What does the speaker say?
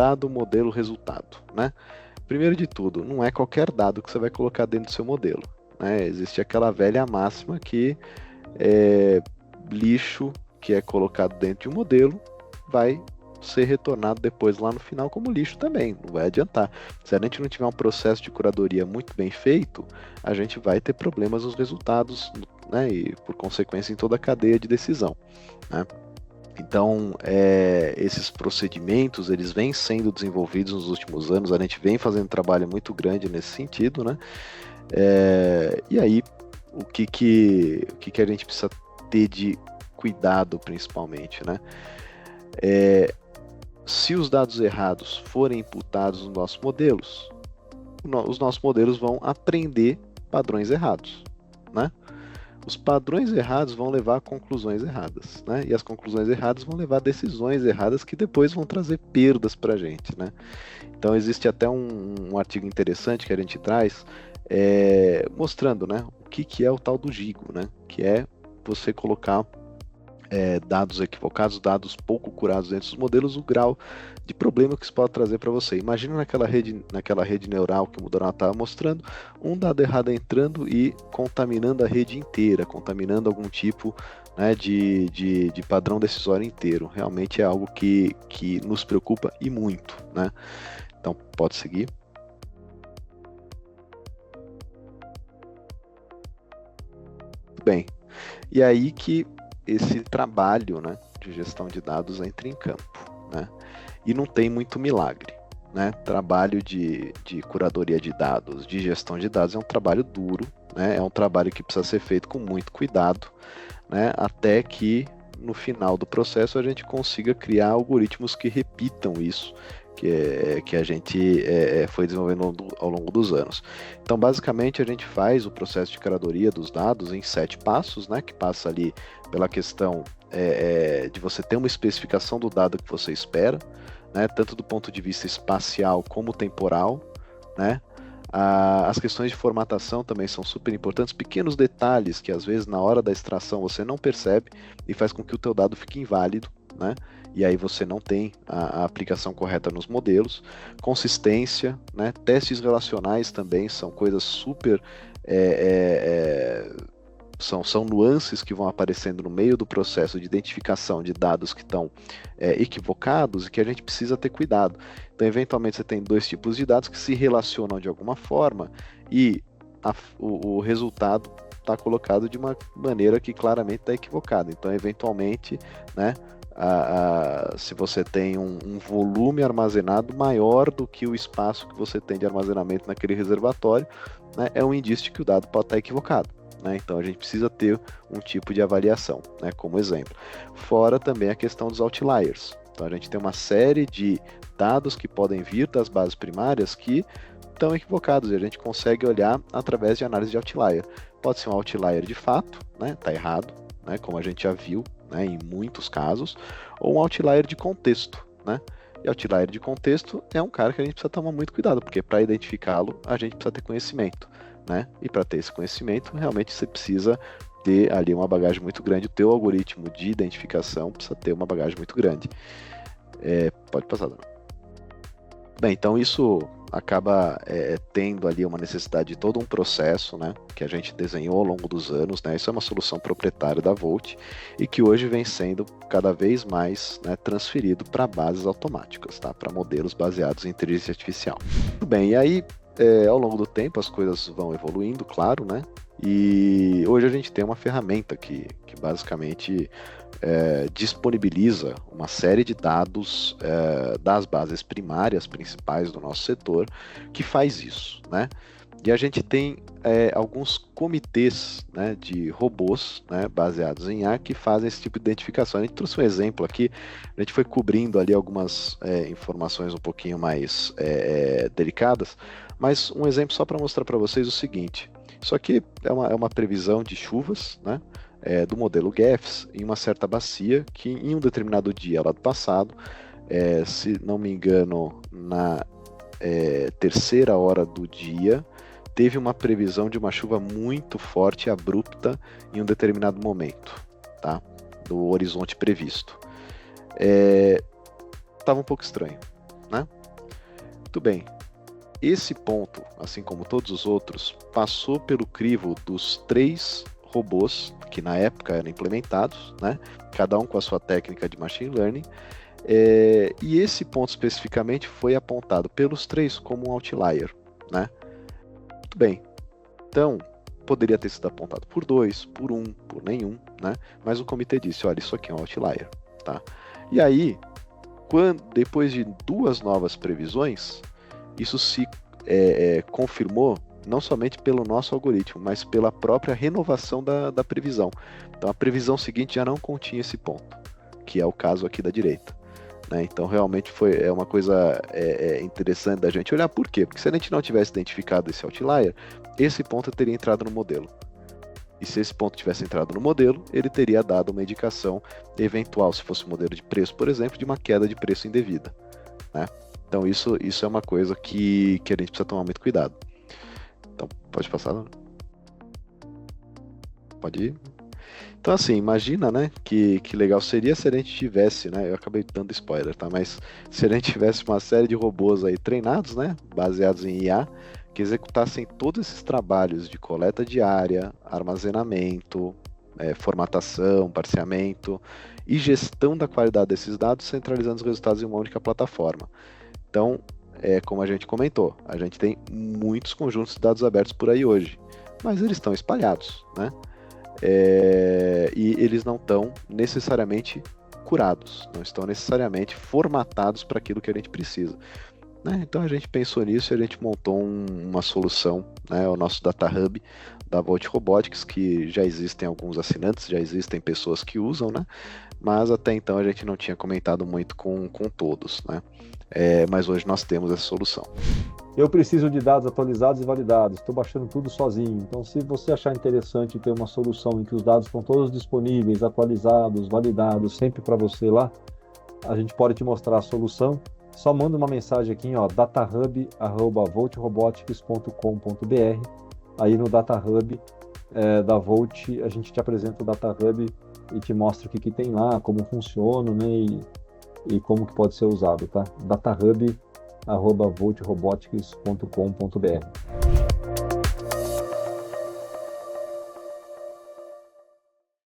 dado, modelo, resultado, né? Primeiro de tudo, não é qualquer dado que você vai colocar dentro do seu modelo, né? Existe aquela velha máxima que lixo que é colocado dentro de um modelo vai ser retornado depois lá no final como lixo também, não vai adiantar. Se a gente não tiver um processo de curadoria muito bem feito, a gente vai ter problemas nos resultados, né? E por consequência em toda a cadeia de decisão, né? Então, esses procedimentos, eles vêm sendo desenvolvidos nos últimos anos, a gente vem fazendo um trabalho muito grande nesse sentido, né? E aí, o que a gente precisa ter de cuidado, principalmente, né? Se os dados errados forem imputados nos nossos modelos, os nossos modelos vão aprender padrões errados, né? Os padrões errados vão levar a conclusões erradas, né? E as conclusões erradas vão levar a decisões erradas que depois vão trazer perdas para a gente, né? Então existe até um artigo interessante que a gente traz mostrando, né, o que é o tal do GIGO, né? Que é você colocar dados equivocados, dados pouco curados dentro dos modelos, o grau de problema que isso pode trazer para você. Imagina naquela rede neural que o Mudorama estava mostrando, um dado errado entrando e contaminando a rede inteira, contaminando algum tipo, né, de padrão decisório inteiro. Realmente é algo que nos preocupa e muito, né? Então, pode seguir. Bem, e aí que esse trabalho, né, de gestão de dados entra em campo, né? E não tem muito milagre, né? Trabalho de curadoria de dados, de gestão de dados é um trabalho duro, né? É um trabalho que precisa ser feito com muito cuidado, né? Até que no final do processo a gente consiga criar algoritmos que repitam isso que a gente foi desenvolvendo ao longo dos anos. Então, basicamente, a gente faz o processo de curadoria dos dados em 7 passos, né? Que passa ali pela questão de você ter uma especificação do dado que você espera, né? Tanto do ponto de vista espacial como temporal, né? As questões de formatação também são super importantes, pequenos detalhes que às vezes na hora da extração você não percebe e faz com que o teu dado fique inválido, né? E aí você não tem a aplicação correta nos modelos. Consistência, né? Testes relacionais também são coisas super são nuances que vão aparecendo no meio do processo de identificação de dados que estão equivocados e que a gente precisa ter cuidado. Então, eventualmente, você tem 2 tipos de dados que se relacionam de alguma forma e o resultado está colocado de uma maneira que claramente está equivocada. Então, eventualmente, né, se você tem um volume armazenado maior do que o espaço que você tem de armazenamento naquele reservatório, né, é um indício de que o dado pode estar equivocado. Né? Então a gente precisa ter um tipo de avaliação, né, como exemplo. Fora também a questão dos outliers. Então a gente tem uma série de dados que podem vir das bases primárias que estão equivocados e a gente consegue olhar através de análise de outlier. Pode ser um outlier de fato, né, tá errado, né, como a gente já viu, né, em muitos casos, ou um outlier de contexto, né? E outlier de contexto é um cara que a gente precisa tomar muito cuidado, porque para identificá-lo a gente precisa ter conhecimento, né? E para ter esse conhecimento, realmente você precisa ter ali uma bagagem muito grande. O teu algoritmo de identificação precisa ter uma bagagem muito grande. Pode passar, Dona. Bem, então isso acaba tendo ali uma necessidade de todo um processo, né, que a gente desenhou ao longo dos anos, né, isso é uma solução proprietária da Volt e que hoje vem sendo cada vez mais, né, transferido para bases automáticas, tá, para modelos baseados em inteligência artificial. Muito bem, e aí ao longo do tempo as coisas vão evoluindo, claro, né, e hoje a gente tem uma ferramenta que basicamente disponibiliza uma série de dados das bases primárias principais do nosso setor que faz isso, né? E a gente tem alguns comitês, né, de robôs, né, baseados em IA que fazem esse tipo de identificação. A gente trouxe um exemplo aqui, a gente foi cobrindo ali algumas informações um pouquinho mais delicadas, mas um exemplo só para mostrar para vocês o seguinte: isso aqui é uma previsão de chuvas, né? Do modelo GEFS em uma certa bacia que em um determinado dia lá do passado, se não me engano, na terceira hora do dia, teve uma previsão de uma chuva muito forte e abrupta em um determinado momento, tá? Do horizonte previsto. Estava um pouco estranho, né? Muito bem. Esse ponto, assim como todos os outros, passou pelo crivo dos 3 robôs que na época eram implementados, né? Cada um com a sua técnica de machine learning, e esse ponto especificamente foi apontado pelos 3 como um outlier, né? Muito bem. Então, poderia ter sido apontado por 2, por 1, por nenhum, né? Mas o comitê disse, olha, isso aqui é um outlier, tá? E aí, depois de 2 novas previsões, isso se confirmou não somente pelo nosso algoritmo, mas pela própria renovação da previsão. Então a previsão seguinte já não continha esse ponto, que é o caso aqui da direita. Né? Então realmente é uma coisa interessante da gente olhar. Por quê? Porque se a gente não tivesse identificado esse outlier, esse ponto teria entrado no modelo. E se esse ponto tivesse entrado no modelo, ele teria dado uma indicação eventual, se fosse um modelo de preço, por exemplo, de uma queda de preço indevida. Né? Então isso é uma coisa que a gente precisa tomar muito cuidado. Então, pode passar, Laura? Pode ir? Então, assim, imagina, né, que legal seria se a gente tivesse, né, eu acabei dando spoiler, tá, mas se a gente tivesse uma série de robôs aí treinados, né, baseados em IA, que executassem todos esses trabalhos de coleta diária, armazenamento, formatação, parseamento e gestão da qualidade desses dados, centralizando os resultados em uma única plataforma. Então, como a gente comentou, a gente tem muitos conjuntos de dados abertos por aí hoje, mas eles estão espalhados, né? E eles não estão necessariamente curados, não estão necessariamente formatados para aquilo que a gente precisa. Né? Então a gente pensou nisso e a gente montou uma solução, né? O nosso Data Hub da Volt Robotics, que já existem alguns assinantes, já existem pessoas que usam, né? Mas até então a gente não tinha comentado muito com todos, né? Mas hoje nós temos essa solução. Eu preciso de dados atualizados e validados, estou baixando tudo sozinho. Então, se você achar interessante ter uma solução em que os dados estão todos disponíveis, atualizados, validados, sempre para você lá, a gente pode te mostrar a solução. Só manda uma mensagem aqui, datahub@voltrobotics.com.br. Aí no Data Hub da Volt, a gente te apresenta o Data Hub e te mostra o que tem lá, como funciona, né, e como que pode ser usado, tá? datahub@voltrobotics.com.br.